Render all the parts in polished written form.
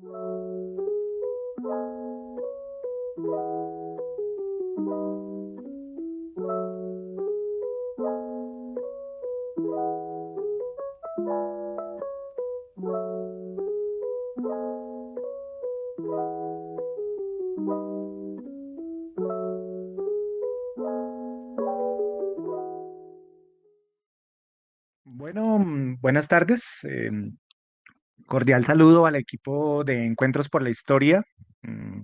Bueno, buenas tardes. Cordial saludo al equipo de Encuentros por la Historia. Mm,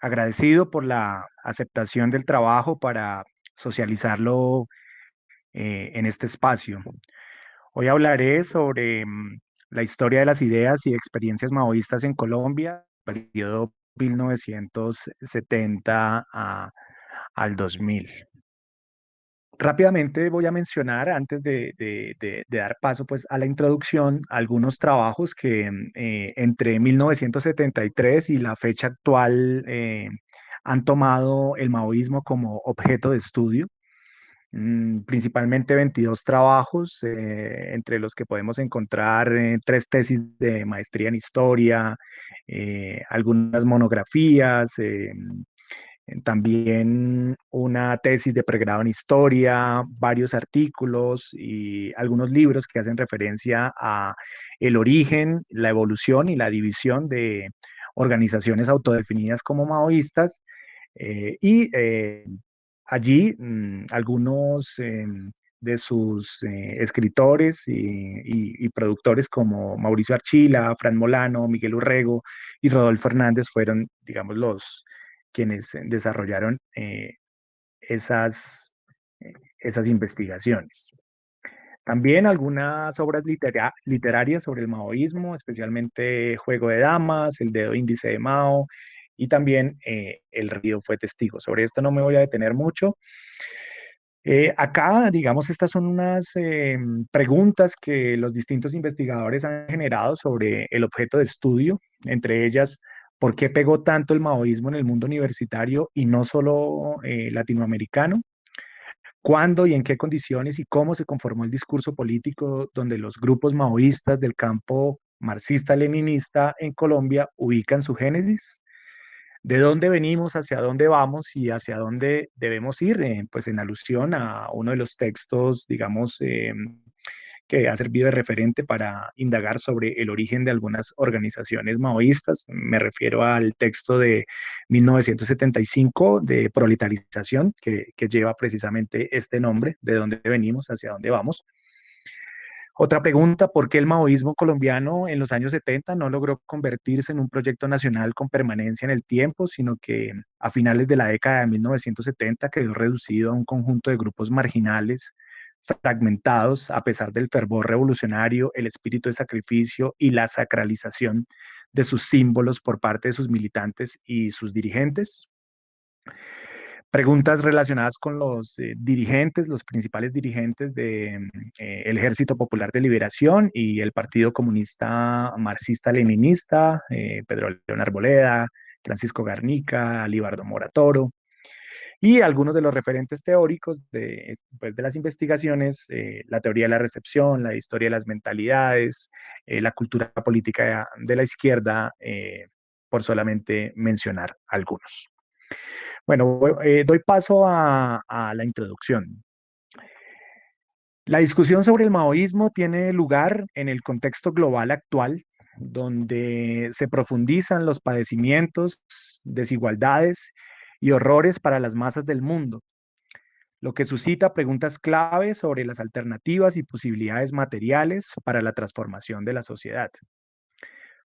Agradecido por la aceptación del trabajo para socializarlo en este espacio. Hoy hablaré sobre la historia de las ideas y experiencias maoístas en Colombia, periodo 1970 al 2000. Rápidamente voy a mencionar, antes de dar paso pues, a la introducción, algunos trabajos que entre 1973 y la fecha actual han tomado el maoísmo como objeto de estudio. Principalmente 22 trabajos, entre los que podemos encontrar tres tesis de maestría en historia, algunas monografías, también una tesis de pregrado en historia, varios artículos y algunos libros que hacen referencia a el origen, la evolución y la división de organizaciones autodefinidas como maoístas. Allí algunos de sus escritores y productores como Mauricio Archila, Fran Molano, Miguel Urrego y Rodolfo Hernández fueron, digamos, los quienes desarrollaron esas, esas investigaciones. También algunas obras literarias sobre el maoísmo, especialmente Juego de Damas, El Dedo Índice de Mao y también El Río fue testigo. Sobre esto no me voy a detener mucho. Acá, digamos, estas son unas preguntas que los distintos investigadores han generado sobre el objeto de estudio, entre ellas, ¿por qué pegó tanto el maoísmo en el mundo universitario y no solo latinoamericano? ¿Cuándo y en qué condiciones y cómo se conformó el discurso político donde los grupos maoístas del campo marxista-leninista en Colombia ubican su génesis? ¿De dónde venimos, hacia dónde vamos y hacia dónde debemos ir? Pues en alusión a uno de los textos, digamos, que ha servido de referente para indagar sobre el origen de algunas organizaciones maoístas. Me refiero al texto de 1975 de proletarización, que lleva precisamente este nombre, de dónde venimos, hacia dónde vamos. Otra pregunta, ¿por qué el maoísmo colombiano en los años 70 no logró convertirse en un proyecto nacional con permanencia en el tiempo, sino que a finales de la década de 1970 quedó reducido a un conjunto de grupos marginales, fragmentados a pesar del fervor revolucionario, el espíritu de sacrificio y la sacralización de sus símbolos por parte de sus militantes y sus dirigentes? Preguntas relacionadas con los dirigentes, los principales dirigentes del Ejército Popular de Liberación y el Partido Comunista Marxista-Leninista, Pedro León Arboleda, Francisco Garnica, Alibardo Moratoro, y algunos de los referentes teóricos pues, de las investigaciones, la teoría de la recepción, la historia de las mentalidades, la cultura política de la izquierda, por solamente mencionar algunos. Bueno, doy paso a la introducción. La discusión sobre el maoísmo tiene lugar en el contexto global actual, donde se profundizan los padecimientos, desigualdades y horrores para las masas del mundo, lo que suscita preguntas clave sobre las alternativas y posibilidades materiales para la transformación de la sociedad.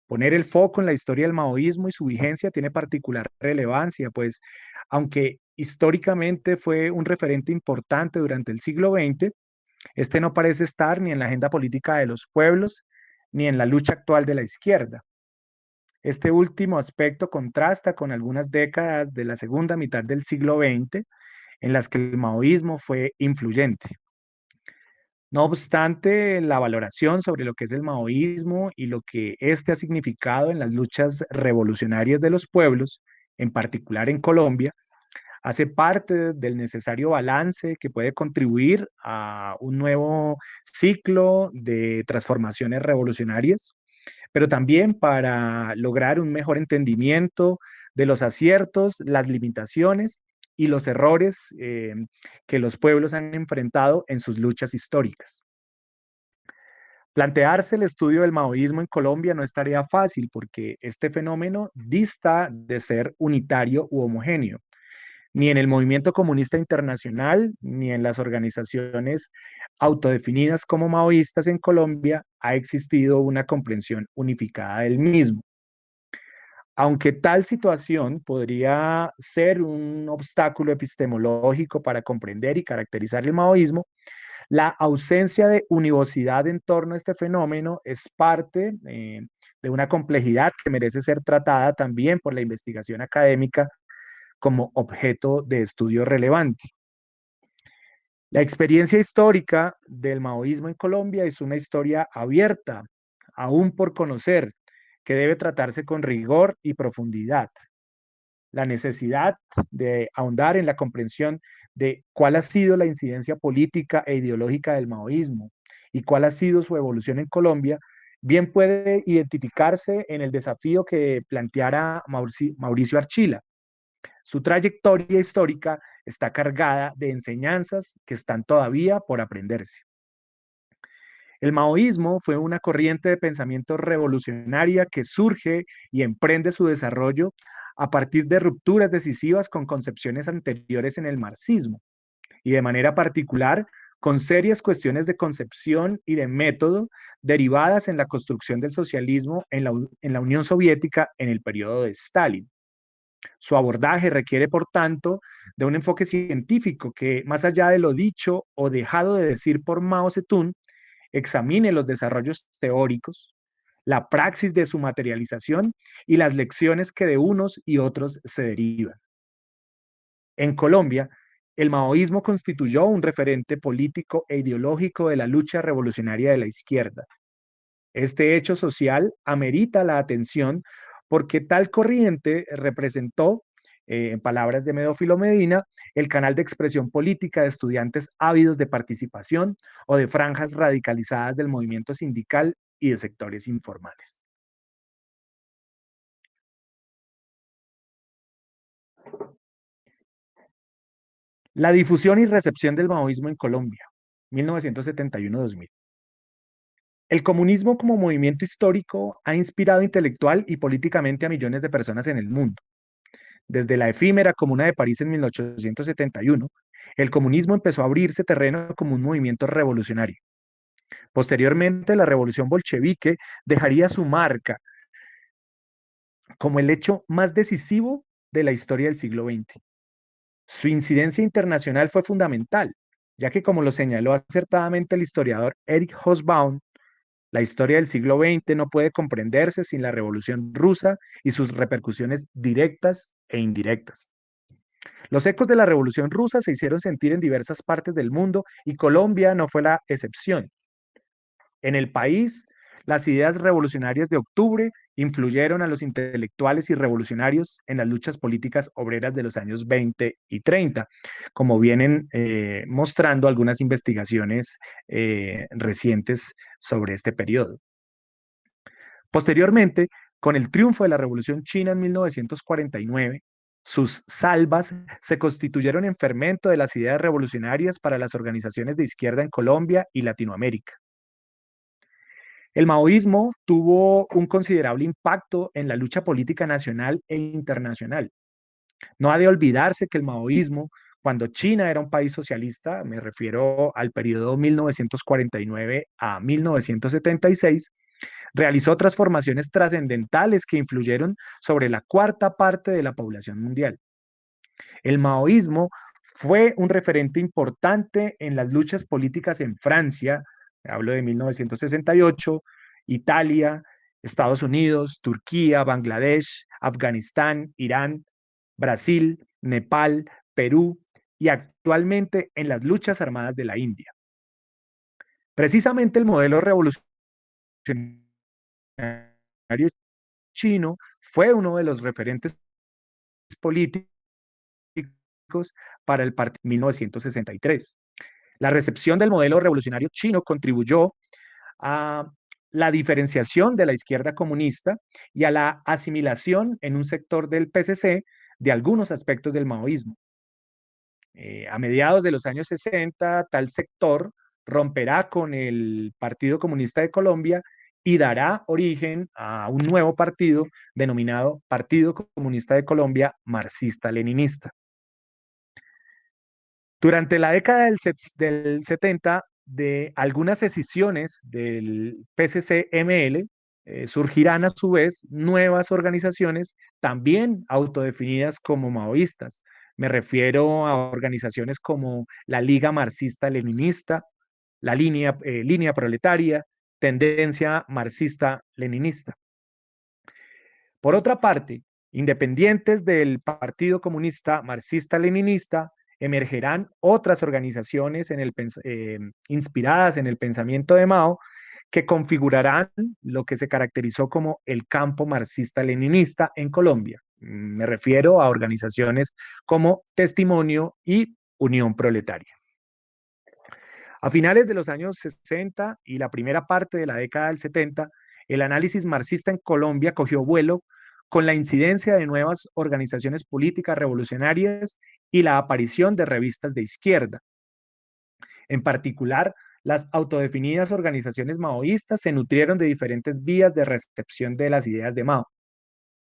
Poner el foco en la historia del maoísmo y su vigencia tiene particular relevancia, pues aunque históricamente fue un referente importante durante el siglo XX, este no parece estar ni en la agenda política de los pueblos ni en la lucha actual de la izquierda. Este último aspecto contrasta con algunas décadas de la segunda mitad del siglo XX en las que el maoísmo fue influyente. No obstante, la valoración sobre lo que es el maoísmo y lo que éste ha significado en las luchas revolucionarias de los pueblos, en particular en Colombia, hace parte del necesario balance que puede contribuir a un nuevo ciclo de transformaciones revolucionarias, pero también para lograr un mejor entendimiento de los aciertos, las limitaciones y los errores que los pueblos han enfrentado en sus luchas históricas. Plantearse el estudio del maoísmo en Colombia no es tarea fácil porque este fenómeno dista de ser unitario u homogéneo. Ni en el movimiento comunista internacional, ni en las organizaciones autodefinidas como maoístas en Colombia ha existido una comprensión unificada del mismo. Aunque tal situación podría ser un obstáculo epistemológico para comprender y caracterizar el maoísmo, la ausencia de univocidad en torno a este fenómeno es parte de una complejidad que merece ser tratada también por la investigación académica como objeto de estudio relevante. La experiencia histórica del maoísmo en Colombia es una historia abierta, aún por conocer, que debe tratarse con rigor y profundidad. La necesidad de ahondar en la comprensión de cuál ha sido la incidencia política e ideológica del maoísmo y cuál ha sido su evolución en Colombia, bien puede identificarse en el desafío que planteara Mauricio Archila. Su trayectoria histórica está cargada de enseñanzas que están todavía por aprenderse. El maoísmo fue una corriente de pensamiento revolucionaria que surge y emprende su desarrollo a partir de rupturas decisivas con concepciones anteriores en el marxismo y de manera particular con serias cuestiones de concepción y de método derivadas en la construcción del socialismo en la Unión Soviética en el periodo de Stalin. Su abordaje requiere, por tanto, de un enfoque científico que, más allá de lo dicho o dejado de decir por Mao Zedong, examine los desarrollos teóricos, la praxis de su materialización y las lecciones que de unos y otros se derivan. En Colombia, el maoísmo constituyó un referente político e ideológico de la lucha revolucionaria de la izquierda. Este hecho social amerita la atención porque tal corriente representó, en palabras de Medófilo Medina, el canal de expresión política de estudiantes ávidos de participación o de franjas radicalizadas del movimiento sindical y de sectores informales. La difusión y recepción del maoísmo en Colombia, 1971-2000. El comunismo como movimiento histórico ha inspirado intelectual y políticamente a millones de personas en el mundo. Desde la efímera Comuna de París en 1871, el comunismo empezó a abrirse terreno como un movimiento revolucionario. Posteriormente, la revolución bolchevique dejaría su marca como el hecho más decisivo de la historia del siglo XX. Su incidencia internacional fue fundamental, ya que, como lo señaló acertadamente el historiador Erich Hobsbawm, la historia del siglo XX no puede comprenderse sin la Revolución Rusa y sus repercusiones directas e indirectas. Los ecos de la Revolución Rusa se hicieron sentir en diversas partes del mundo y Colombia no fue la excepción. En el país, las ideas revolucionarias de octubre influyeron a los intelectuales y revolucionarios en las luchas políticas obreras de los años 20 y 30, como vienen mostrando algunas investigaciones recientes sobre este periodo. Posteriormente, con el triunfo de la Revolución China en 1949, sus salvas se constituyeron en fermento de las ideas revolucionarias para las organizaciones de izquierda en Colombia y Latinoamérica. El maoísmo tuvo un considerable impacto en la lucha política nacional e internacional. No ha de olvidarse que el maoísmo, cuando China era un país socialista, me refiero al periodo 1949 a 1976, realizó transformaciones trascendentales que influyeron sobre la cuarta parte de la población mundial. El maoísmo fue un referente importante en las luchas políticas en Francia, hablo de 1968, Italia, Estados Unidos, Turquía, Bangladesh, Afganistán, Irán, Brasil, Nepal, Perú y actualmente en las luchas armadas de la India. Precisamente el modelo revolucionario chino fue uno de los referentes políticos para el partido 1963. La recepción del modelo revolucionario chino contribuyó a la diferenciación de la izquierda comunista y a la asimilación en un sector del PCC de algunos aspectos del maoísmo. A mediados de los años 60, tal sector romperá con el Partido Comunista de Colombia y dará origen a un nuevo partido denominado Partido Comunista de Colombia Marxista-Leninista. Durante la década del 70, de algunas decisiones del PCC-ML, surgirán a su vez nuevas organizaciones también autodefinidas como maoístas. Me refiero a organizaciones como la Liga Marxista-Leninista, la Línea Proletaria, Tendencia Marxista-Leninista. Por otra parte, independientes del Partido Comunista Marxista-Leninista, emergerán otras organizaciones inspiradas en el pensamiento de Mao que configurarán lo que se caracterizó como el campo marxista-leninista en Colombia. Me refiero a organizaciones como Testimonio y Unión Proletaria. A finales de los años 60 y la primera parte de la década del 70, el análisis marxista en Colombia cogió vuelo con la incidencia de nuevas organizaciones políticas revolucionarias y la aparición de revistas de izquierda. En particular, las autodefinidas organizaciones maoístas se nutrieron de diferentes vías de recepción de las ideas de Mao.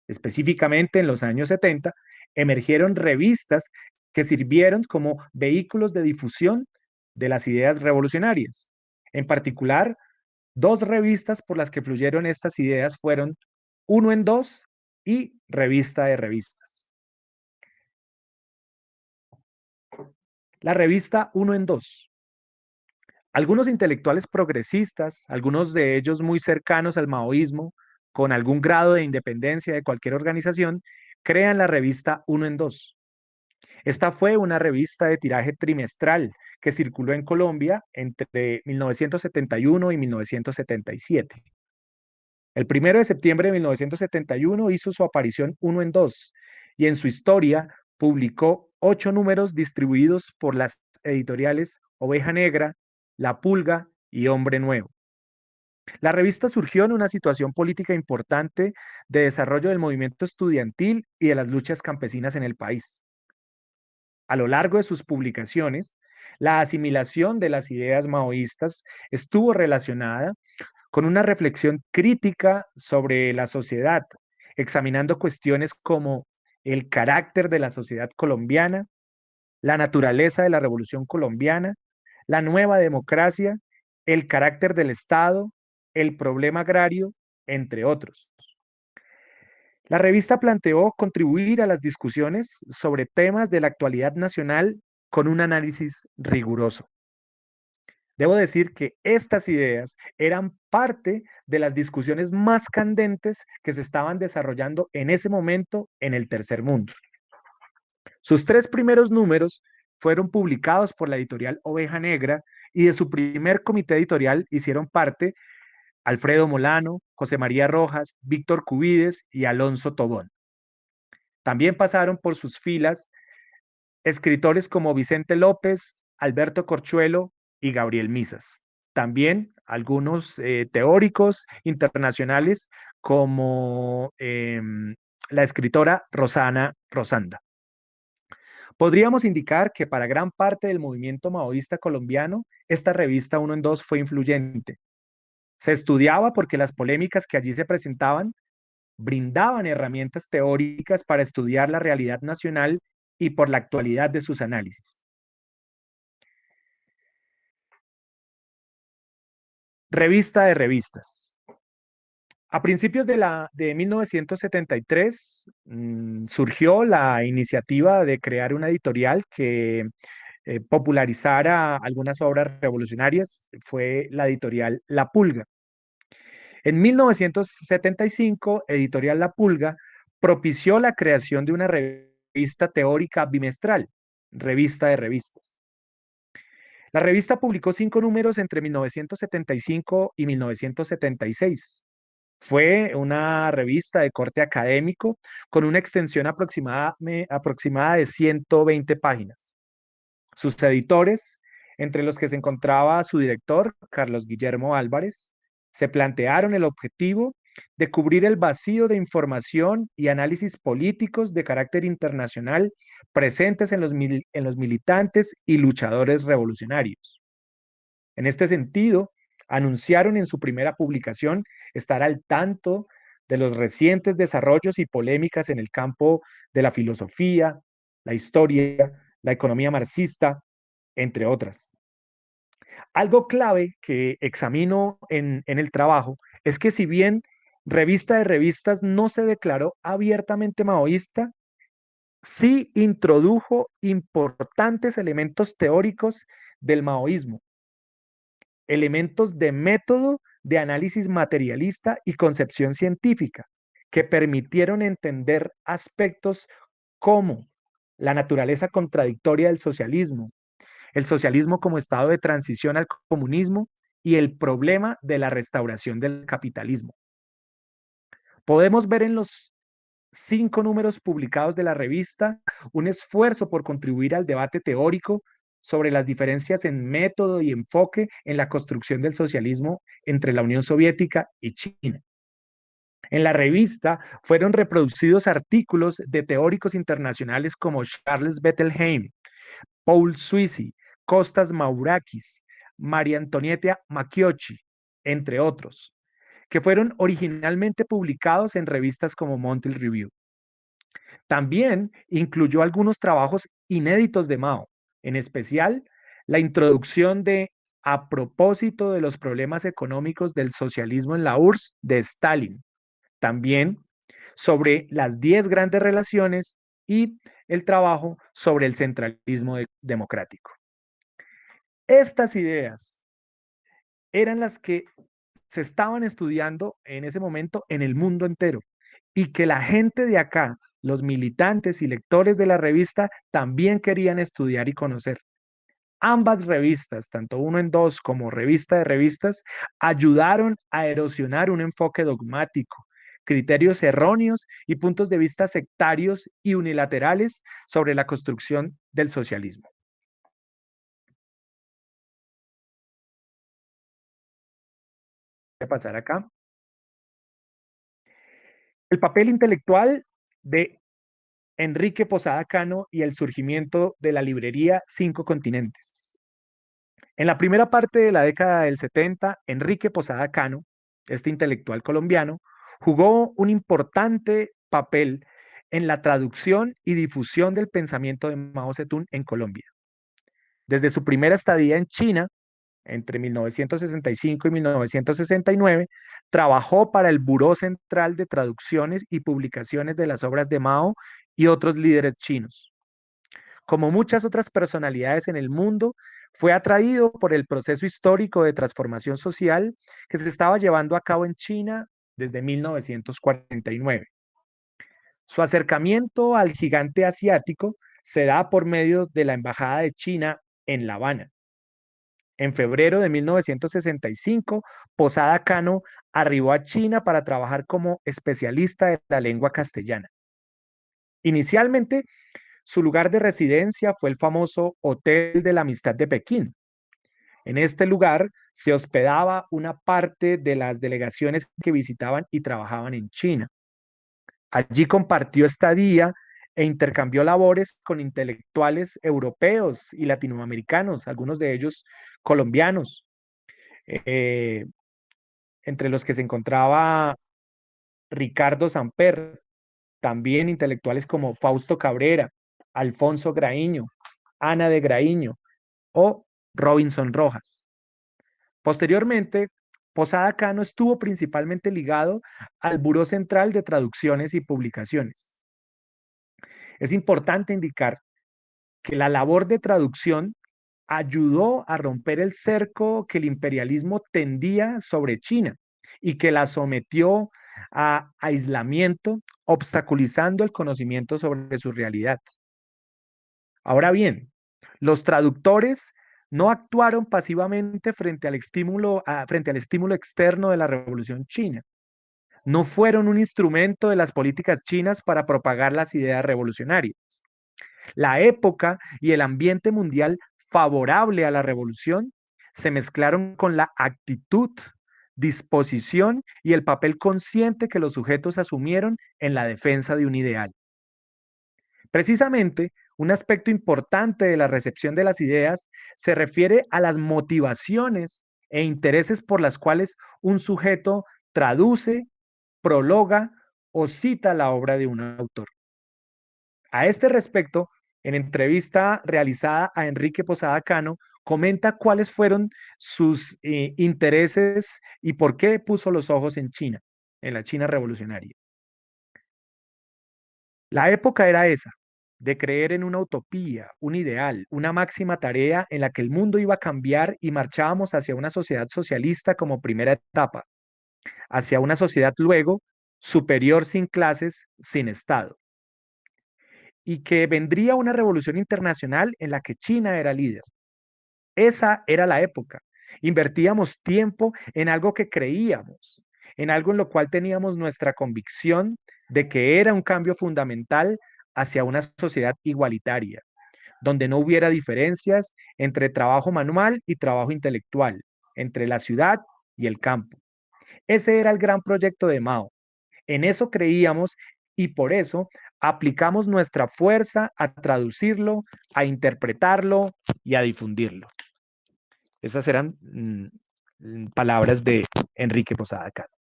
Específicamente en los años 70, emergieron revistas que sirvieron como vehículos de difusión de las ideas revolucionarias. En particular, dos revistas por las que fluyeron estas ideas fueron Uno en Dos y Revista de Revistas. La revista Uno en Dos. Algunos intelectuales progresistas, algunos de ellos muy cercanos al maoísmo, con algún grado de independencia de cualquier organización, crean la revista Uno en Dos. Esta fue una revista de tiraje trimestral que circuló en Colombia entre 1971 y 1977. El 1 de septiembre de 1971 hizo su aparición Uno en Dos y en su historia publicó 8 números distribuidos por las editoriales Oveja Negra, La Pulga y Hombre Nuevo. La revista surgió en una situación política importante de desarrollo del movimiento estudiantil y de las luchas campesinas en el país. A lo largo de sus publicaciones, la asimilación de las ideas maoístas estuvo relacionada con una reflexión crítica sobre la sociedad, examinando cuestiones como el carácter de la sociedad colombiana, la naturaleza de la revolución colombiana, la nueva democracia, el carácter del Estado, el problema agrario, entre otros. La revista planteó contribuir a las discusiones sobre temas de la actualidad nacional con un análisis riguroso. Debo decir que estas ideas eran parte de las discusiones más candentes que se estaban desarrollando en ese momento en el tercer mundo. Sus 3 primeros números fueron publicados por la editorial Oveja Negra y de su primer comité editorial hicieron parte Alfredo Molano, José María Rojas, Víctor Cubides y Alonso Tobón. También pasaron por sus filas escritores como Vicente López, Alberto Corchuelo y Gabriel Misas. También algunos teóricos internacionales como la escritora Rosana Rosanda. Podríamos indicar que para gran parte del movimiento maoísta colombiano, esta revista Uno en Dos fue influyente. Se estudiaba porque las polémicas que allí se presentaban brindaban herramientas teóricas para estudiar la realidad nacional y por la actualidad de sus análisis. Revista de revistas. A principios de 1973 surgió la iniciativa de crear una editorial que popularizara algunas obras revolucionarias. Fue la editorial La Pulga. En 1975, Editorial La Pulga propició la creación de una revista teórica bimestral, Revista de Revistas. La revista publicó 5 números entre 1975 y 1976. Fue una revista de corte académico con una extensión aproximada de 120 páginas. Sus editores, entre los que se encontraba su director, Carlos Guillermo Álvarez, Se plantearon el objetivo de cubrir el vacío de información y análisis políticos de carácter internacional presentes en los militantes y luchadores revolucionarios. En este sentido, anunciaron en su primera publicación estar al tanto de los recientes desarrollos y polémicas en el campo de la filosofía, la historia, la economía marxista, entre otras. Algo clave que examino en el trabajo es que si bien Revista de Revistas no se declaró abiertamente maoísta, sí introdujo importantes elementos teóricos del maoísmo, elementos de método de análisis materialista y concepción científica que permitieron entender aspectos como la naturaleza contradictoria del socialismo, el socialismo como estado de transición al comunismo y el problema de la restauración del capitalismo. Podemos ver en los 5 números publicados de la revista un esfuerzo por contribuir al debate teórico sobre las diferencias en método y enfoque en la construcción del socialismo entre la Unión Soviética y China. En la revista fueron reproducidos artículos de teóricos internacionales como Charles Bettelheim, Paul Suisi, Costas Maurakis, María Antonieta Macchiocci, entre otros, que fueron originalmente publicados en revistas como Monthly Review. También incluyó algunos trabajos inéditos de Mao, en especial la introducción de A propósito de los problemas económicos del socialismo en la URSS de Stalin, también sobre las 10 grandes relaciones y el trabajo sobre el centralismo democrático. Estas ideas eran las que se estaban estudiando en ese momento en el mundo entero y que la gente de acá, los militantes y lectores de la revista, también querían estudiar y conocer. Ambas revistas, tanto Uno en Dos como Revista de Revistas, ayudaron a erosionar un enfoque dogmático, criterios erróneos y puntos de vista sectarios y unilaterales sobre la construcción del socialismo. Voy a pasar acá. El papel intelectual de Enrique Posada Cano y el surgimiento de la librería Cinco Continentes. En la primera parte de la década del 70, Enrique Posada Cano, este intelectual colombiano, jugó un importante papel en la traducción y difusión del pensamiento de Mao Zedong en Colombia. Desde su primera estadía en China, entre 1965 y 1969, trabajó para el Buró Central de Traducciones y Publicaciones de las obras de Mao y otros líderes chinos. Como muchas otras personalidades en el mundo, fue atraído por el proceso histórico de transformación social que se estaba llevando a cabo en China desde 1949. Su acercamiento al gigante asiático se da por medio de la Embajada de China en La Habana. En febrero de 1965, Posada Cano arribó a China para trabajar como especialista de la lengua castellana. Inicialmente, su lugar de residencia fue el famoso Hotel de la Amistad de Pekín. En este lugar se hospedaba una parte de las delegaciones que visitaban y trabajaban en China. Allí compartió estadía e intercambió labores con intelectuales europeos y latinoamericanos, algunos de ellos colombianos, eh, entre los que se encontraba Ricardo Samper, también intelectuales como Fausto Cabrera, Alfonso Graíño, Ana de Graíño o Robinson Rojas. Posteriormente, Posada Cano estuvo principalmente ligado al Buró Central de Traducciones y Publicaciones. Es importante indicar que la labor de traducción ayudó a romper el cerco que el imperialismo tendía sobre China y que la sometió a aislamiento, obstaculizando el conocimiento sobre su realidad. Ahora bien, los traductores no actuaron pasivamente frente al estímulo externo de la Revolución China. No fueron un instrumento de las políticas chinas para propagar las ideas revolucionarias. La época y el ambiente mundial favorable a la revolución se mezclaron con la actitud disposición y el papel consciente que los sujetos asumieron en la defensa de un ideal. Precisamente, un aspecto importante de la recepción de las ideas se refiere a las motivaciones e intereses por las cuales un sujeto traduce, prologa o cita la obra de un autor. A este respecto, en entrevista realizada a Enrique Posada Cano, comenta cuáles fueron sus intereses y por qué puso los ojos en China, en la China revolucionaria. La época era esa, de creer en una utopía, un ideal, una máxima tarea en la que el mundo iba a cambiar y marchábamos hacia una sociedad socialista como primera etapa, hacia una sociedad luego superior sin clases, sin Estado, y que vendría una revolución internacional en la que China era líder. Esa era la época. Invertíamos tiempo en algo que creíamos, en algo en lo cual teníamos nuestra convicción de que era un cambio fundamental hacia una sociedad igualitaria, donde no hubiera diferencias entre trabajo manual y trabajo intelectual, entre la ciudad y el campo. Ese era el gran proyecto de Mao. En eso creíamos y por eso aplicamos nuestra fuerza a traducirlo, a interpretarlo y a difundirlo. Esas eran palabras de Enrique Posada Cano.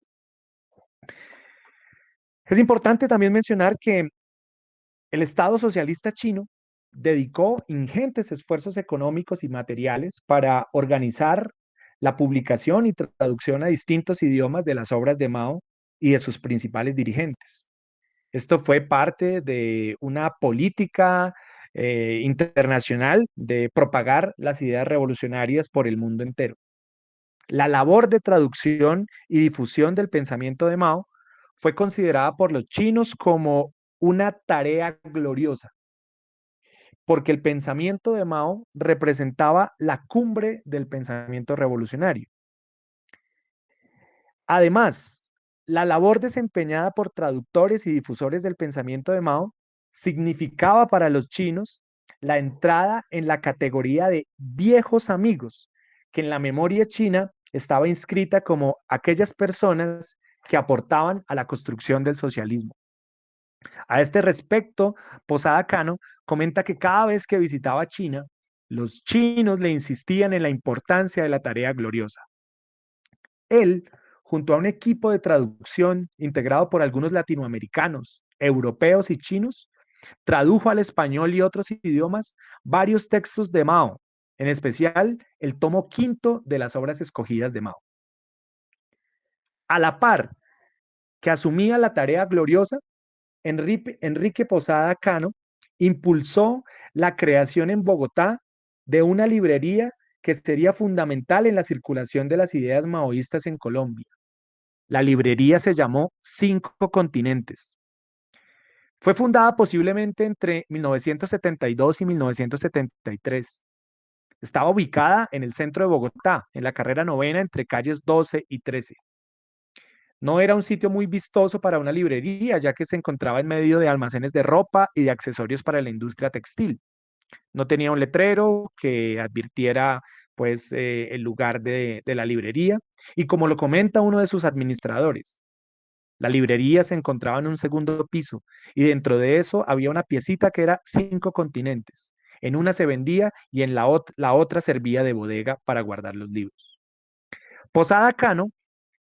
Es importante también mencionar que el Estado socialista chino dedicó ingentes esfuerzos económicos y materiales para organizar la publicación y traducción a distintos idiomas de las obras de Mao y de sus principales dirigentes. Esto fue parte de una política internacional de propagar las ideas revolucionarias por el mundo entero. La labor de traducción y difusión del pensamiento de Mao fue considerada por los chinos como una tarea gloriosa, porque el pensamiento de Mao representaba la cumbre del pensamiento revolucionario. Además, la labor desempeñada por traductores y difusores del pensamiento de Mao significaba para los chinos la entrada en la categoría de viejos amigos, que en la memoria china estaba inscrita como aquellas personas que aportaban a la construcción del socialismo. A este respecto, Posada Cano comenta que cada vez que visitaba China, los chinos le insistían en la importancia de la tarea gloriosa. Él, junto a un equipo de traducción integrado por algunos latinoamericanos, europeos y chinos, tradujo al español y otros idiomas varios textos de Mao, en especial el tomo quinto de las obras escogidas de Mao. A la par que asumía la tarea gloriosa, Enrique Posada Cano impulsó la creación en Bogotá de una librería que sería fundamental en la circulación de las ideas maoístas en Colombia. La librería se llamó Cinco Continentes. Fue fundada posiblemente entre 1972 y 1973. Estaba ubicada en el centro de Bogotá, en la carrera novena entre calles 12 y 13. No era un sitio muy vistoso para una librería, ya que se encontraba en medio de almacenes de ropa y de accesorios para la industria textil. No tenía un letrero que advirtiera pues el lugar de la librería y como lo comenta uno de sus administradores, la librería se encontraba en un segundo piso y dentro de eso había una piecita que era Cinco Continentes. En una se vendía y en la otra servía de bodega para guardar los libros. Posada Cano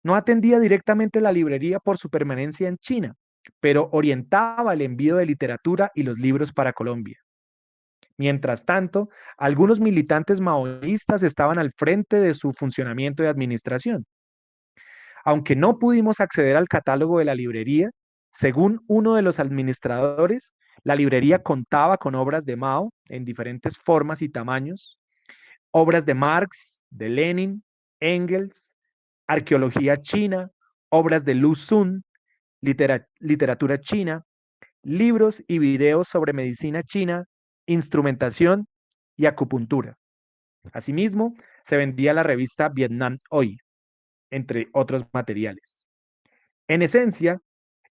no atendía directamente la librería por su permanencia en China, pero orientaba el envío de literatura y los libros para Colombia. Mientras tanto, algunos militantes maoístas estaban al frente de su funcionamiento de administración. Aunque no pudimos acceder al catálogo de la librería, según uno de los administradores, la librería contaba con obras de Mao en diferentes formas y tamaños, obras de Marx, de Lenin, Engels, arqueología china, obras de Lu Xun, literatura china, libros y videos sobre medicina china, instrumentación y acupuntura. Asimismo, se vendía la revista Vietnam Hoy, entre otros materiales. En esencia,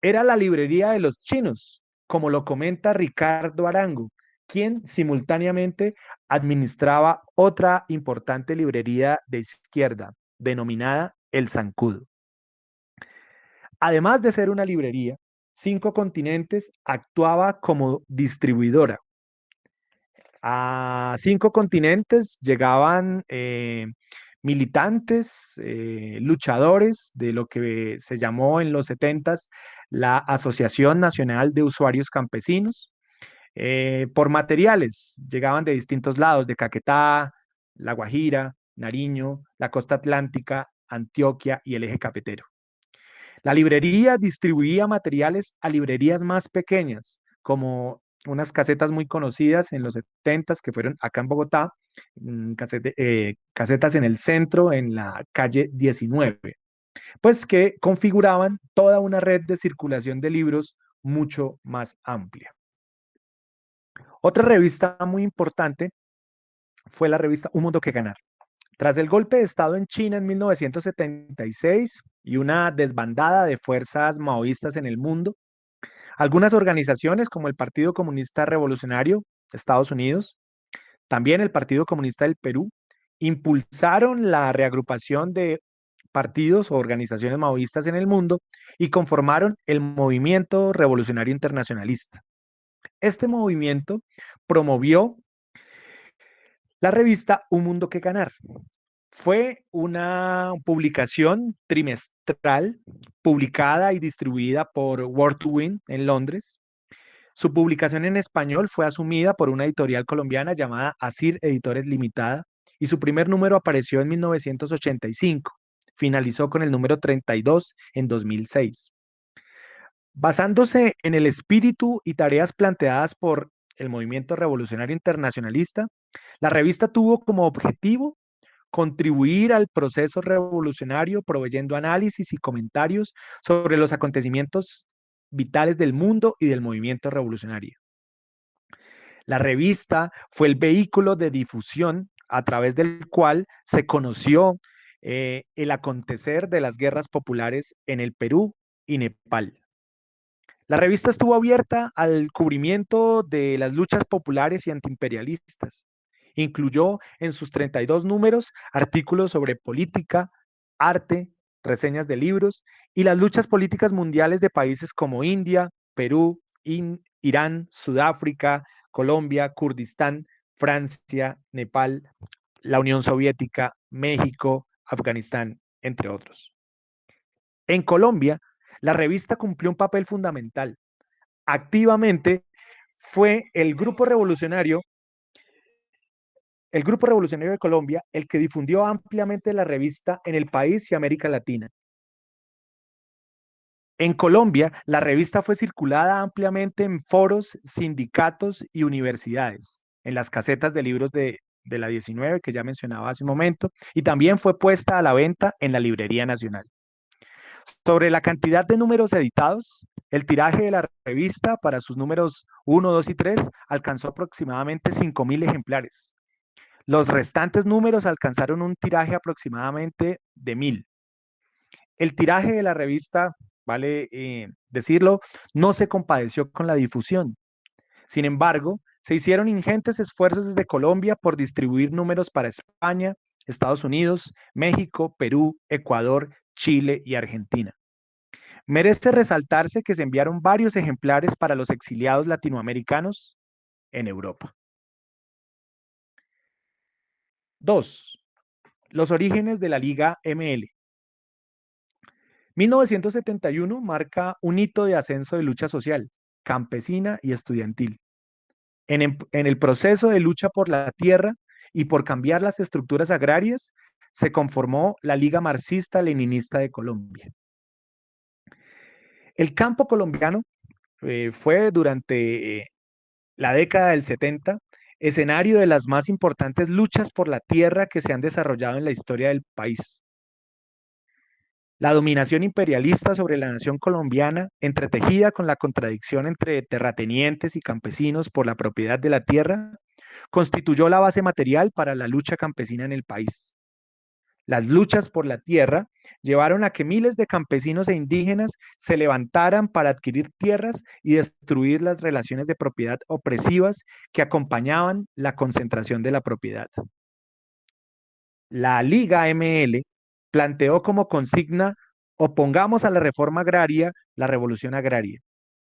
era la librería de los chinos, como lo comenta Ricardo Arango, quien simultáneamente administraba otra importante librería de izquierda, denominada El Zancudo. Además de ser una librería, Cinco Continentes actuaba como distribuidora. A Cinco Continentes llegaban militantes, luchadores de lo que se llamó en los setentas la Asociación Nacional de Usuarios Campesinos. Por materiales, llegaban de distintos lados, de Caquetá, La Guajira, Nariño, la costa atlántica, Antioquia y el eje cafetero. La librería distribuía materiales a librerías más pequeñas, como unas casetas muy conocidas en los setentas que fueron acá en Bogotá, casetas en el centro, en la calle 19, pues que configuraban toda una red de circulación de libros mucho más amplia. Otra revista muy importante fue la revista Un Mundo que Ganar. Tras el golpe de Estado en China en 1976 y una desbandada de fuerzas maoístas en el mundo, algunas organizaciones como el Partido Comunista Revolucionario de Estados Unidos, también el Partido Comunista del Perú, impulsaron la reagrupación de partidos o organizaciones maoístas en el mundo y conformaron el Movimiento Revolucionario Internacionalista. Este movimiento promovió la revista Un Mundo que Ganar. Fue una publicación trimestral publicada y distribuida por Word to Win en Londres. Su publicación en español fue asumida por una editorial colombiana llamada Asir Editores Limitada y su primer número apareció en 1985. Finalizó con el número 32 en 2006. Basándose en el espíritu y tareas planteadas por el Movimiento Revolucionario Internacionalista, la revista tuvo como objetivo contribuir al proceso revolucionario proveyendo análisis y comentarios sobre los acontecimientos vitales del mundo y del movimiento revolucionario. La revista fue el vehículo de difusión a través del cual se conoció el acontecer de las guerras populares en el Perú y Nepal. La revista estuvo abierta al cubrimiento de las luchas populares y antiimperialistas. Incluyó en sus 32 números artículos sobre política, arte, reseñas de libros y las luchas políticas mundiales de países como India, Perú, Irán, Sudáfrica, Colombia, Kurdistán, Francia, Nepal, la Unión Soviética, México, Afganistán, entre otros. En Colombia, la revista cumplió un papel fundamental. Activamente fue el Grupo Revolucionario de Colombia, el que difundió ampliamente la revista en el país y América Latina. En Colombia, la revista fue circulada ampliamente en foros, sindicatos y universidades, en las casetas de libros de la 19 que ya mencionaba hace un momento, y también fue puesta a la venta en la Librería Nacional. Sobre la cantidad de números editados, el tiraje de la revista para sus números 1, 2 y 3 alcanzó aproximadamente 5.000 ejemplares. Los restantes números alcanzaron un tiraje aproximadamente de 1.000. El tiraje de la revista, vale decirlo, no se compadeció con la difusión. Sin embargo, se hicieron ingentes esfuerzos desde Colombia por distribuir números para España, Estados Unidos, México, Perú, Ecuador, Chile y Argentina. Merece resaltarse que se enviaron varios ejemplares para los exiliados latinoamericanos en Europa. 2. Los orígenes de la Liga ML. 1971 marca un hito de ascenso de lucha social, campesina y estudiantil. En el proceso de lucha por la tierra y por cambiar las estructuras agrarias, se conformó la Liga Marxista-Leninista de Colombia. El campo colombiano fue durante la década del 70 escenario de las más importantes luchas por la tierra que se han desarrollado en la historia del país. La dominación imperialista sobre la nación colombiana, entretejida con la contradicción entre terratenientes y campesinos por la propiedad de la tierra, constituyó la base material para la lucha campesina en el país. Las luchas por la tierra llevaron a que miles de campesinos e indígenas se levantaran para adquirir tierras y destruir las relaciones de propiedad opresivas que acompañaban la concentración de la propiedad. La Liga ML planteó como consigna: opongamos a la reforma agraria la revolución agraria.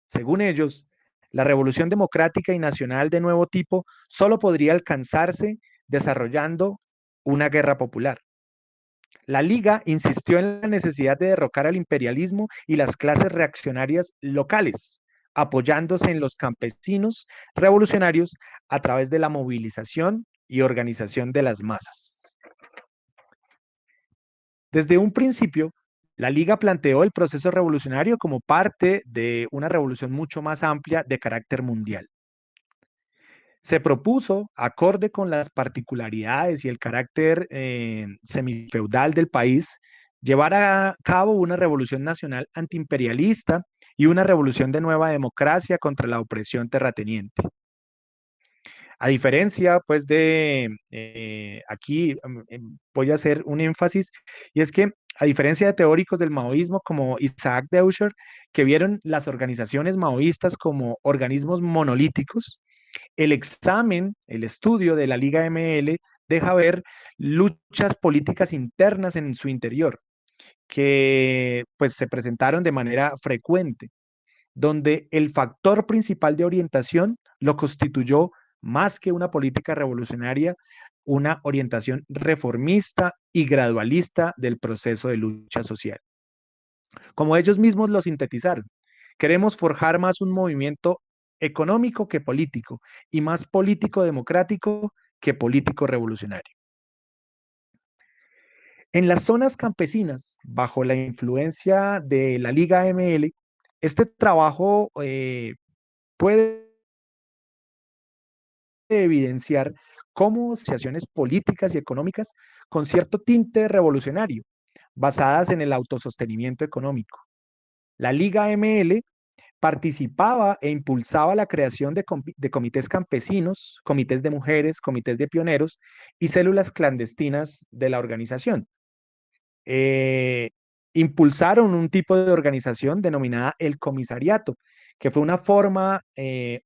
Según ellos, la revolución democrática y nacional de nuevo tipo solo podría alcanzarse desarrollando una guerra popular. La Liga insistió en la necesidad de derrocar al imperialismo y las clases reaccionarias locales, apoyándose en los campesinos revolucionarios a través de la movilización y organización de las masas. Desde un principio, la Liga planteó el proceso revolucionario como parte de una revolución mucho más amplia de carácter mundial. Se propuso, acorde con las particularidades y el carácter semifeudal del país, llevar a cabo una revolución nacional antiimperialista y una revolución de nueva democracia contra la opresión terrateniente. A diferencia, pues, aquí voy a hacer un énfasis, y es que a diferencia de teóricos del maoísmo como Isaac Deutscher, que vieron las organizaciones maoístas como organismos monolíticos, el examen, el estudio de la Liga ML deja ver luchas políticas internas en su interior que pues se presentaron de manera frecuente, donde el factor principal de orientación lo constituyó más que una política revolucionaria, una orientación reformista y gradualista del proceso de lucha social. Como ellos mismos lo sintetizaron, queremos forjar más un movimiento económico que político y más político democrático que político revolucionario. En las zonas campesinas, bajo la influencia de la Liga ML, este trabajo puede evidenciar cómo asociaciones políticas y económicas con cierto tinte revolucionario, basadas en el autosostenimiento económico. La Liga ML participaba e impulsaba la creación de comités campesinos, comités de mujeres, comités de pioneros y células clandestinas de la organización. eh, Impulsaron un tipo de organización denominada el comisariato, que fue una forma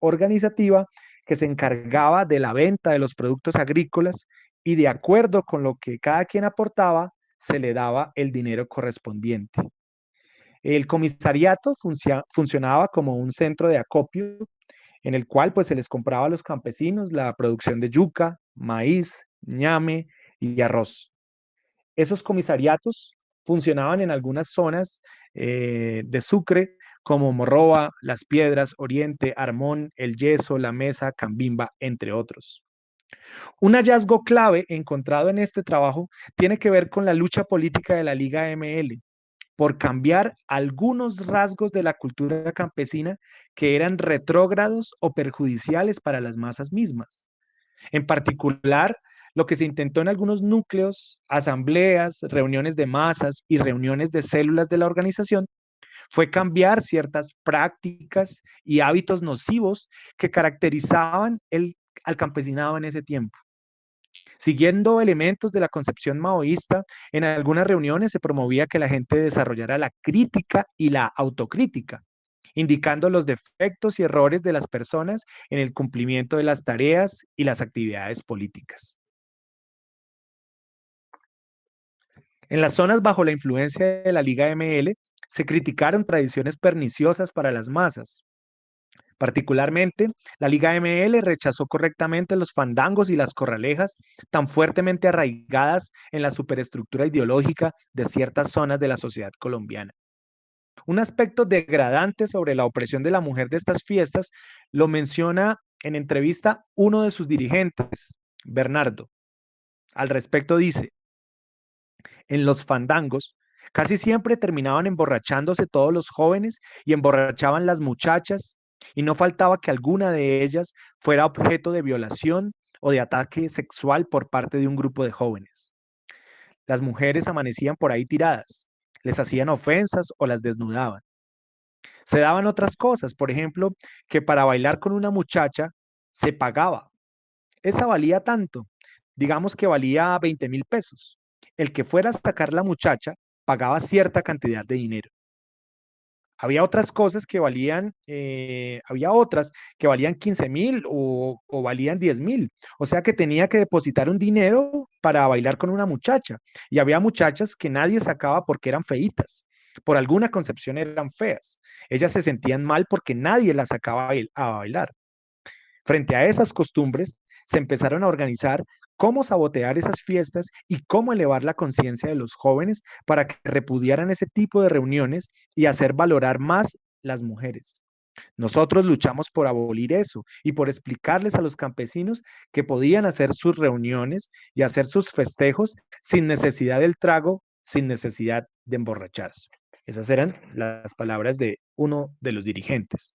organizativa que se encargaba de la venta de los productos agrícolas y de acuerdo con lo que cada quien aportaba, se le daba el dinero correspondiente. El comisariato funcionaba como un centro de acopio en el cual pues se les compraba a los campesinos la producción de yuca, maíz, ñame y arroz. Esos comisariatos funcionaban en algunas zonas de Sucre, como Morroa, Las Piedras, Oriente, Armón, El Yeso, La Mesa, Cambimba, entre otros. Un hallazgo clave encontrado en este trabajo tiene que ver con la lucha política de la Liga ML por cambiar algunos rasgos de la cultura campesina que eran retrógrados o perjudiciales para las masas mismas. En particular, lo que se intentó en algunos núcleos, asambleas, reuniones de masas y reuniones de células de la organización fue cambiar ciertas prácticas y hábitos nocivos que caracterizaban al campesinado en ese tiempo. Siguiendo elementos de la concepción maoísta, en algunas reuniones se promovía que la gente desarrollara la crítica y la autocrítica, indicando los defectos y errores de las personas en el cumplimiento de las tareas y las actividades políticas. En las zonas bajo la influencia de la Liga ML se criticaron tradiciones perniciosas para las masas. Particularmente, la Liga ML rechazó correctamente los fandangos y las corralejas tan fuertemente arraigadas en la superestructura ideológica de ciertas zonas de la sociedad colombiana. Un aspecto degradante sobre la opresión de la mujer de estas fiestas lo menciona en entrevista uno de sus dirigentes, Bernardo. Al respecto dice: en los fandangos, casi siempre terminaban emborrachándose todos los jóvenes y emborrachaban las muchachas, y no faltaba que alguna de ellas fuera objeto de violación o de ataque sexual por parte de un grupo de jóvenes. Las mujeres amanecían por ahí tiradas, les hacían ofensas o las desnudaban. Se daban otras cosas, por ejemplo, que para bailar con una muchacha se pagaba. Esa valía tanto, digamos que valía 20.000 pesos. El que fuera a sacar la muchacha pagaba cierta cantidad de dinero. Había otras que valían 15.000 o valían 10.000. O sea que tenía que depositar un dinero para bailar con una muchacha. Y había muchachas que nadie sacaba porque eran feitas. Por alguna concepción eran feas. Ellas se sentían mal porque nadie las sacaba a bailar. Frente a esas costumbres, se empezaron a organizar cómo sabotear esas fiestas y cómo elevar la conciencia de los jóvenes para que repudiaran ese tipo de reuniones y hacer valorar más las mujeres. Nosotros luchamos por abolir eso y por explicarles a los campesinos que podían hacer sus reuniones y hacer sus festejos sin necesidad del trago, sin necesidad de emborracharse. Esas eran las palabras de uno de los dirigentes.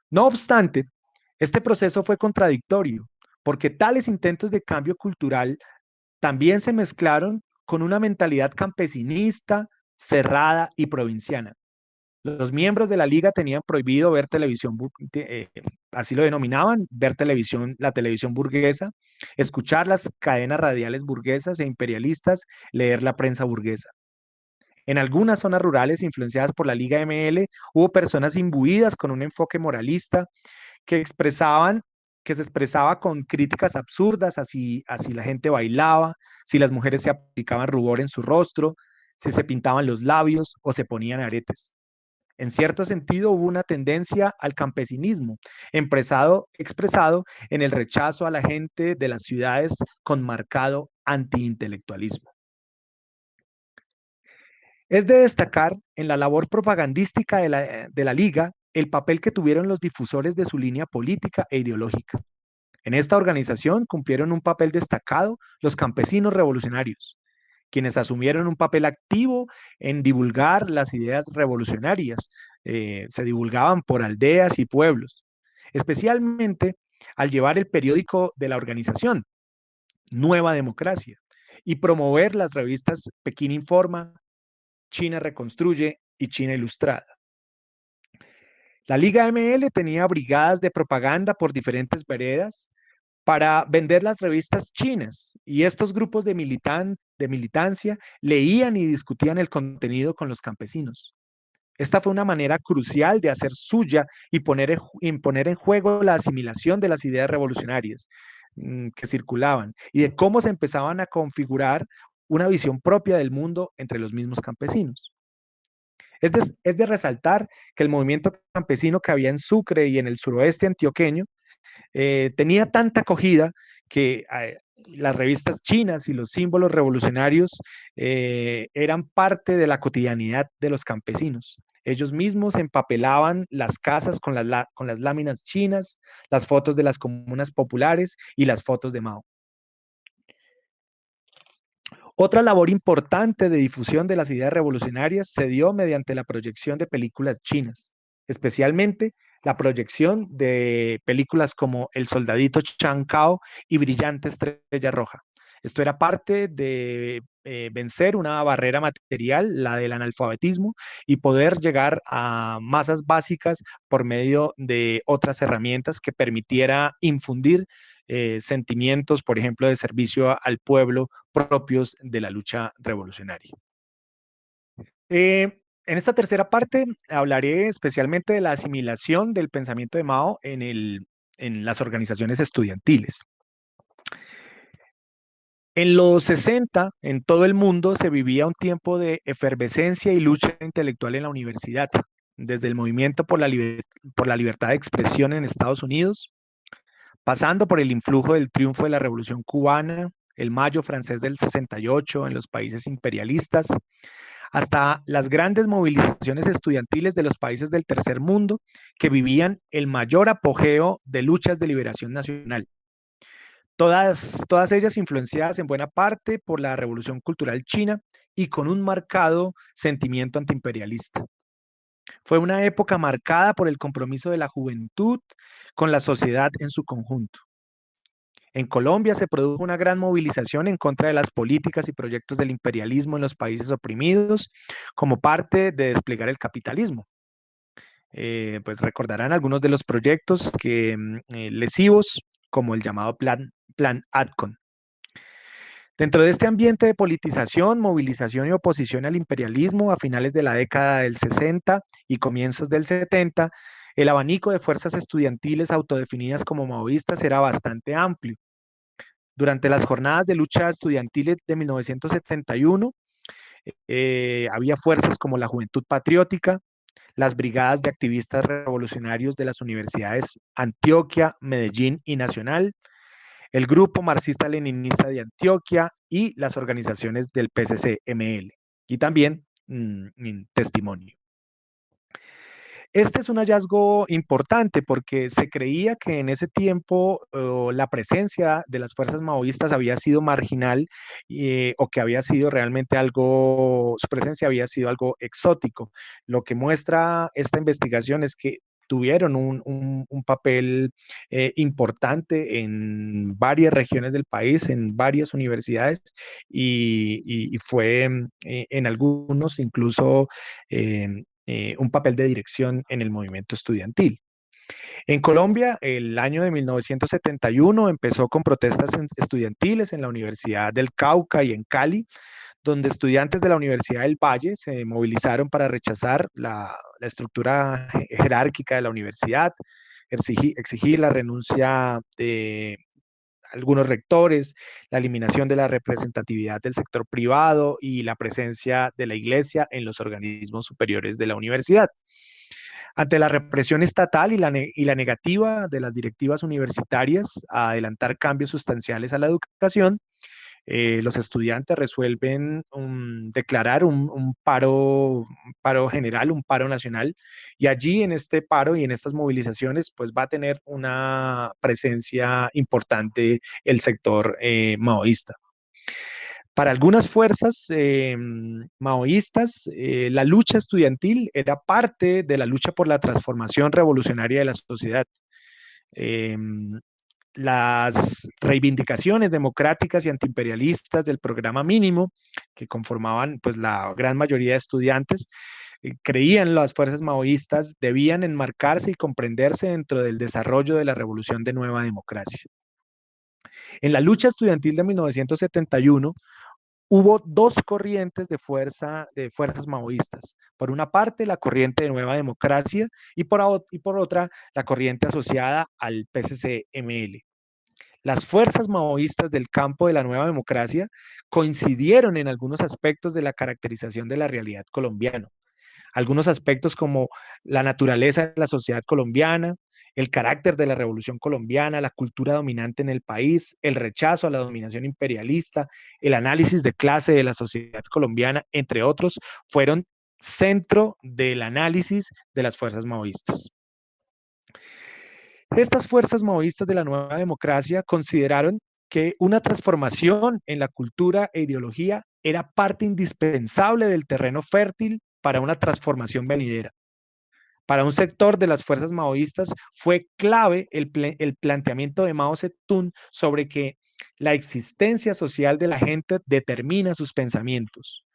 No obstante, este proceso fue contradictorio, porque tales intentos de cambio cultural también se mezclaron con una mentalidad campesinista, cerrada y provinciana. Los miembros de la liga tenían prohibido ver televisión, así lo denominaban, ver televisión, la televisión burguesa, escuchar las cadenas radiales burguesas e imperialistas, leer la prensa burguesa. En algunas zonas rurales influenciadas por la Liga ML, hubo personas imbuidas con un enfoque moralista que expresaban, que se expresaba con críticas absurdas, así la gente bailaba, si las mujeres se aplicaban rubor en su rostro, si se pintaban los labios o se ponían aretes. En cierto sentido, hubo una tendencia al campesinismo, expresado en el rechazo a la gente de las ciudades con marcado antiintelectualismo. Es de destacar en la labor propagandística de la Liga el papel que tuvieron los difusores de su línea política e ideológica. En esta organización cumplieron un papel destacado los campesinos revolucionarios, quienes asumieron un papel activo en divulgar las ideas revolucionarias. Se divulgaban por aldeas y pueblos, especialmente al llevar el periódico de la organización, Nueva Democracia, y promover las revistas Pekín Informa, China Reconstruye y China Ilustrada. La Liga ML tenía brigadas de propaganda por diferentes veredas para vender las revistas chinas y estos grupos de militancia leían y discutían el contenido con los campesinos. Esta fue una manera crucial de hacer suya y poner en juego la asimilación de las ideas revolucionarias que circulaban y de cómo se empezaban a configurar una visión propia del mundo entre los mismos campesinos. Es de resaltar que el movimiento campesino que había en Sucre y en el suroeste antioqueño tenía tanta acogida que las revistas chinas y los símbolos revolucionarios eran parte de la cotidianidad de los campesinos. Ellos mismos empapelaban las casas con las láminas chinas, las fotos de las comunas populares y las fotos de Mao. Otra labor importante de difusión de las ideas revolucionarias se dio mediante la proyección de películas chinas, especialmente la proyección de películas como El Soldadito Chan Cao y Brillante Estrella Roja. Esto era parte de vencer una barrera material, la del analfabetismo, y poder llegar a masas básicas por medio de otras herramientas que permitiera infundir sentimientos, por ejemplo, de servicio al pueblo propios de la lucha revolucionaria. En esta tercera parte hablaré especialmente de la asimilación del pensamiento de Mao en las organizaciones estudiantiles. En los 60, en todo el mundo se vivía un tiempo de efervescencia y lucha intelectual en la universidad, desde el movimiento por la libertad de expresión en Estados Unidos, pasando por el influjo del triunfo de la Revolución Cubana, el Mayo francés del 68 en los países imperialistas, hasta las grandes movilizaciones estudiantiles de los países del tercer mundo que vivían el mayor apogeo de luchas de liberación nacional. Todas ellas influenciadas en buena parte por la Revolución Cultural China y con un marcado sentimiento antiimperialista. Fue una época marcada por el compromiso de la juventud con la sociedad en su conjunto. En Colombia se produjo una gran movilización en contra de las políticas y proyectos del imperialismo en los países oprimidos como parte de desplegar el capitalismo. Pues recordarán algunos de los proyectos lesivos como el llamado Plan Atcon. Dentro de este ambiente de politización, movilización y oposición al imperialismo a finales de la década del 60 y comienzos del 70, el abanico de fuerzas estudiantiles autodefinidas como maoístas era bastante amplio. Durante las jornadas de lucha estudiantiles de 1971, había fuerzas como la Juventud Patriótica, las brigadas de activistas revolucionarios de las universidades Antioquia, Medellín y Nacional, el Grupo Marxista-Leninista de Antioquia y las organizaciones del PSC-ML. Y también testimonio. Este es un hallazgo importante porque se creía que en ese tiempo la presencia de las fuerzas maoístas había sido marginal o que había sido realmente algo, su presencia había sido algo exótico. Lo que muestra esta investigación es que tuvieron un papel importante en varias regiones del país, en varias universidades y fue en algunos incluso un papel de dirección en el movimiento estudiantil. En Colombia, el año de 1971 empezó con protestas estudiantiles en la Universidad del Cauca y en Cali, donde estudiantes de la Universidad del Valle se movilizaron para rechazar la estructura jerárquica de la universidad, exigir la renuncia de algunos rectores, la eliminación de la representatividad del sector privado y la presencia de la iglesia en los organismos superiores de la universidad. Ante la represión estatal y la negativa de las directivas universitarias a adelantar cambios sustanciales a la educación, los estudiantes resuelven declarar paro general, un paro nacional, y allí en este paro y en estas movilizaciones, pues va a tener una presencia importante el sector maoísta. Para algunas fuerzas maoístas, la lucha estudiantil era parte de la lucha por la transformación revolucionaria de la sociedad. Eh, las reivindicaciones democráticas y antiimperialistas del programa mínimo, que conformaban pues la gran mayoría de estudiantes, creían las fuerzas maoístas debían enmarcarse y comprenderse dentro del desarrollo de la revolución de nueva democracia. En la lucha estudiantil de 1971, hubo dos corrientes de fuerzas maoístas. Por una parte, la corriente de Nueva Democracia y por otra, la corriente asociada al PSC-ML. Las fuerzas maoístas del campo de la Nueva Democracia coincidieron en algunos aspectos de la caracterización de la realidad colombiana. Algunos aspectos como la naturaleza de la sociedad colombiana, el carácter de la revolución colombiana, la cultura dominante en el país, el rechazo a la dominación imperialista, el análisis de clase de la sociedad colombiana, entre otros, fueron centro del análisis de las fuerzas maoístas. Estas fuerzas maoístas de la nueva democracia consideraron que una transformación en la cultura e ideología era parte indispensable del terreno fértil para una transformación venidera. Para un sector de las fuerzas maoístas fue clave el planteamiento de Mao Zedong sobre que la existencia social de la gente determina sus pensamientos.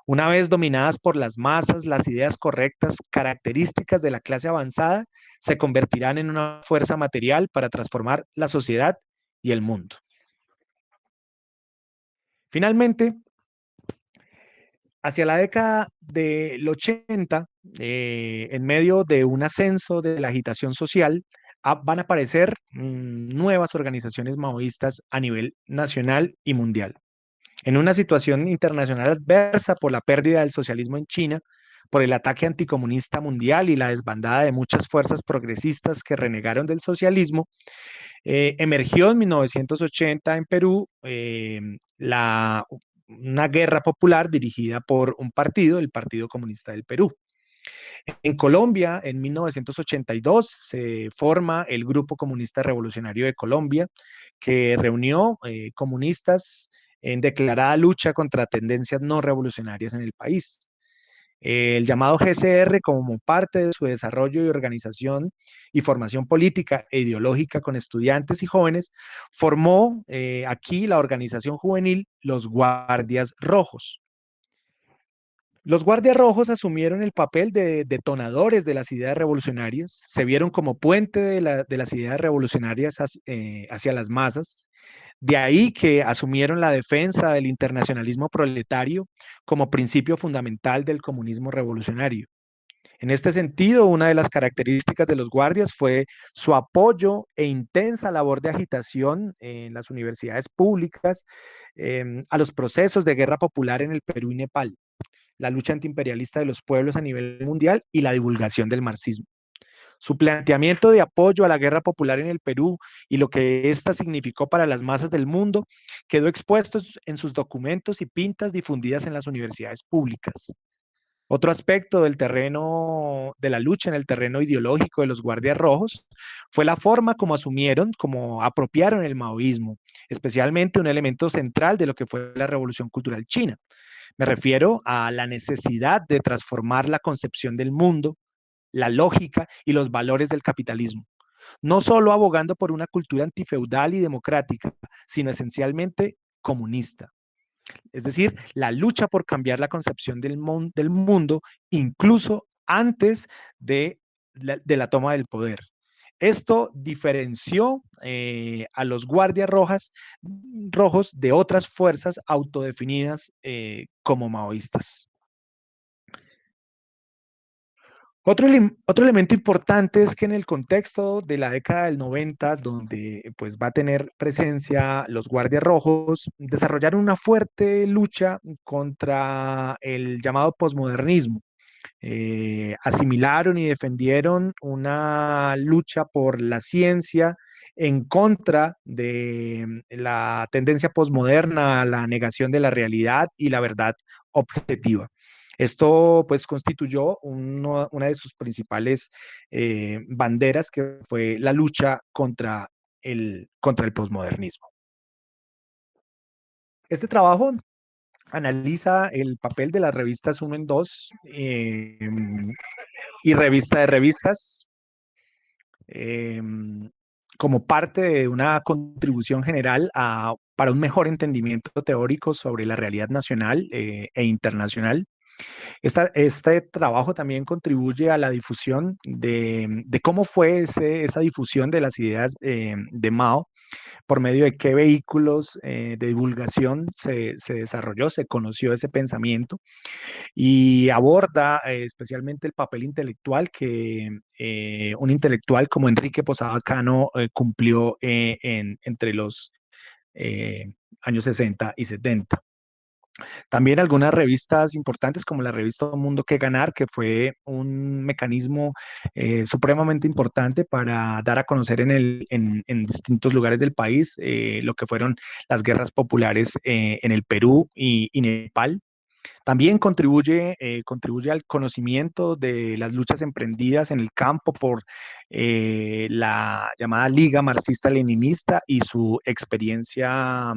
Una vez dominadas por las masas, las ideas correctas, características de la clase avanzada, se convertirán en una fuerza material para transformar la sociedad y el mundo. Finalmente, hacia la década del 80, en medio de un ascenso de la agitación social, van a aparecer nuevas organizaciones maoístas a nivel nacional y mundial. En una situación internacional adversa por la pérdida del socialismo en China, por el ataque anticomunista mundial y la desbandada de muchas fuerzas progresistas que renegaron del socialismo, emergió en 1980 en Perú una guerra popular dirigida por un partido, el Partido Comunista del Perú. En Colombia, en 1982, se forma el Grupo Comunista Revolucionario de Colombia, que reunió comunistas en declarada lucha contra tendencias no revolucionarias en el país. El llamado GCR, como parte de su desarrollo y organización y formación política e ideológica con estudiantes y jóvenes, formó aquí la organización juvenil Los Guardias Rojos. Los Guardias Rojos asumieron el papel de detonadores de las ideas revolucionarias, se vieron como puente de las ideas revolucionarias hacia las masas. De ahí que asumieron la defensa del internacionalismo proletario como principio fundamental del comunismo revolucionario. En este sentido, una de las características de los guardias fue su apoyo e intensa labor de agitación en las universidades públicas a los procesos de guerra popular en el Perú y Nepal, la lucha antiimperialista de los pueblos a nivel mundial y la divulgación del marxismo. Su planteamiento de apoyo a la guerra popular en el Perú y lo que ésta significó para las masas del mundo quedó expuesto en sus documentos y pintas difundidas en las universidades públicas. Otro aspecto del terreno de la lucha en el terreno ideológico de los guardias rojos fue la forma como asumieron, como apropiaron el maoísmo, especialmente un elemento central de lo que fue la Revolución Cultural China. Me refiero a la necesidad de transformar la concepción del mundo, la lógica y los valores del capitalismo, no solo abogando por una cultura antifeudal y democrática, sino esencialmente comunista. Es decir, la lucha por cambiar la concepción del mundo incluso antes de la toma del poder. Esto diferenció a los rojos de otras fuerzas autodefinidas como maoístas. Otro elemento importante es que en el contexto de la década del 90, donde pues va a tener presencia los guardias rojos, desarrollaron una fuerte lucha contra el llamado posmodernismo. Asimilaron y defendieron una lucha por la ciencia en contra de la tendencia posmoderna, la negación de la realidad y la verdad objetiva. Esto pues constituyó una de sus principales banderas, que fue la lucha contra el posmodernismo. Este trabajo analiza el papel de las revistas Uno en Dos y Revista de Revistas eh, como parte de una contribución general para un mejor entendimiento teórico sobre la realidad nacional e internacional. Este trabajo también contribuye a la difusión de cómo fue esa difusión de las ideas de Mao, por medio de qué vehículos de divulgación se desarrolló, se conoció ese pensamiento, y aborda especialmente el papel intelectual que un intelectual como Enrique Posada Cano cumplió entre los años 60 y 70. También algunas revistas importantes como la revista Mundo que Ganar, que fue un mecanismo supremamente importante para dar a conocer en distintos lugares del país lo que fueron las guerras populares en el Perú y Nepal. También contribuye al conocimiento de las luchas emprendidas en el campo por la llamada Liga Marxista-Leninista y su experiencia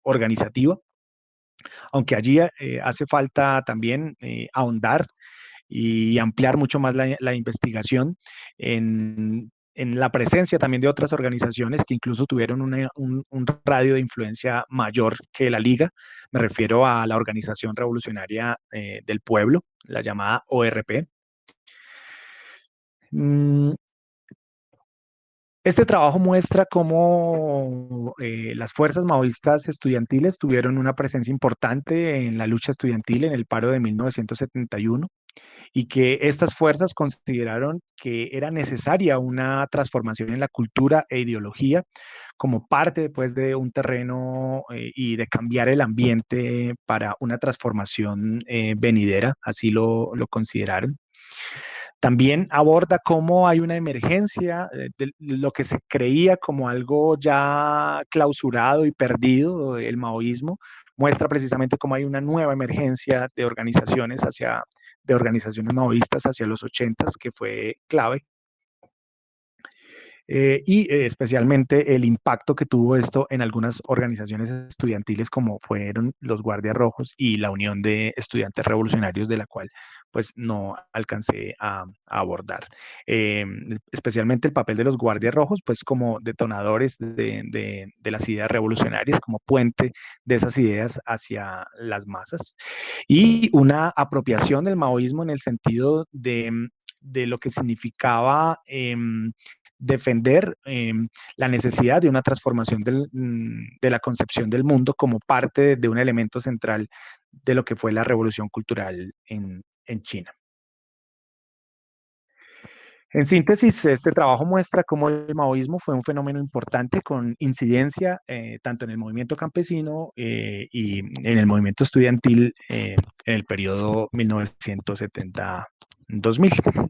organizativa, aunque allí hace falta también ahondar y ampliar mucho más la investigación en la presencia también de otras organizaciones que incluso tuvieron un radio de influencia mayor que la Liga. Me refiero a la Organización Revolucionaria del Pueblo, la llamada ORP. Mm, Este trabajo muestra cómo las fuerzas maoístas estudiantiles tuvieron una presencia importante en la lucha estudiantil en el paro de 1971, y que estas fuerzas consideraron que era necesaria una transformación en la cultura e ideología como parte pues, de un terreno y de cambiar el ambiente para una transformación venidera, así lo consideraron. También aborda cómo hay una emergencia de lo que se creía como algo ya clausurado y perdido, el maoísmo. Muestra precisamente cómo hay una nueva emergencia de organizaciones maoístas hacia los 80, que fue clave, especialmente el impacto que tuvo esto en algunas organizaciones estudiantiles como fueron los Guardias Rojos y la Unión de Estudiantes Revolucionarios, de la cual pues no alcancé a abordar. Especialmente el papel de los Guardias Rojos pues como detonadores de las ideas revolucionarias, como puente de esas ideas hacia las masas, y una apropiación del maoísmo en el sentido de lo que significaba defender la necesidad de una transformación de la concepción del mundo como parte de un elemento central de lo que fue la revolución cultural en China. En síntesis, este trabajo muestra cómo el maoísmo fue un fenómeno importante con incidencia tanto en el movimiento campesino y en el movimiento estudiantil en el periodo 1970-2000.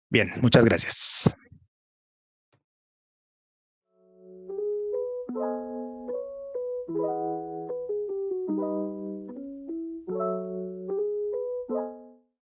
Bien, muchas gracias.